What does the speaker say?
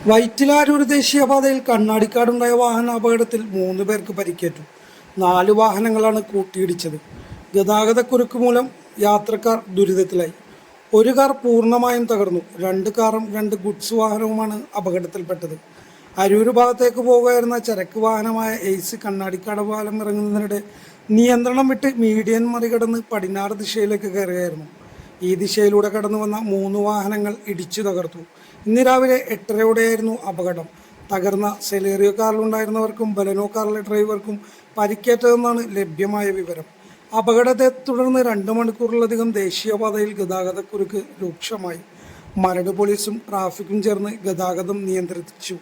വൈറ്റിലാരൂർ ദേശീയപാതയിൽ കണ്ണാടിക്കാടുണ്ടായ വാഹനാപകടത്തിൽ 3 പേർക്ക് പരിക്കേറ്റു. 4 വാഹനങ്ങളാണ് കൂട്ടിയിടിച്ചത്. ഗതാഗതക്കുരുക്ക് മൂലം യാത്രക്കാർ ദുരിതത്തിലായി. ഒരു കാർ പൂർണ്ണമായും തകർന്നു. 2 കാറും 2 ഗുഡ്സ് വാഹനവുമാണ് അപകടത്തിൽപ്പെട്ടത്. അരൂർ ഭാഗത്തേക്ക് പോകുകയായിരുന്ന ചരക്ക് വാഹനമായ എയ്സ് കണ്ണാടിക്കാട് പാലം ഇറങ്ങുന്നതിനിടെ നിയന്ത്രണം വിട്ട് മീഡിയൻ മറികടന്ന് പടിഞ്ഞാറ് ദിശയിലേക്ക് കയറുകയായിരുന്നു. ഈ ദിശയിലൂടെ കടന്നു വന്ന 3 വാഹനങ്ങൾ ഇടിച്ചു തകർത്തു. ഇന്ന് രാവിലെ 8:30യോടെയായിരുന്നു അപകടം. തകർന്ന സെലേറിയോ കാറിലുണ്ടായിരുന്നവർക്കും ബലനോ കാറിലെ ഡ്രൈവർക്കും പരിക്കേറ്റതെന്നാണ് ലഭ്യമായ വിവരം. അപകടത്തെ തുടർന്ന് 2 മണിക്കൂറിലധികം ദേശീയപാതയിൽ ഗതാഗതക്കുരുക്ക് രൂക്ഷമായി. മരട് പോലീസും ട്രാഫിക്കും ചേർന്ന് ഗതാഗതം നിയന്ത്രിച്ചു.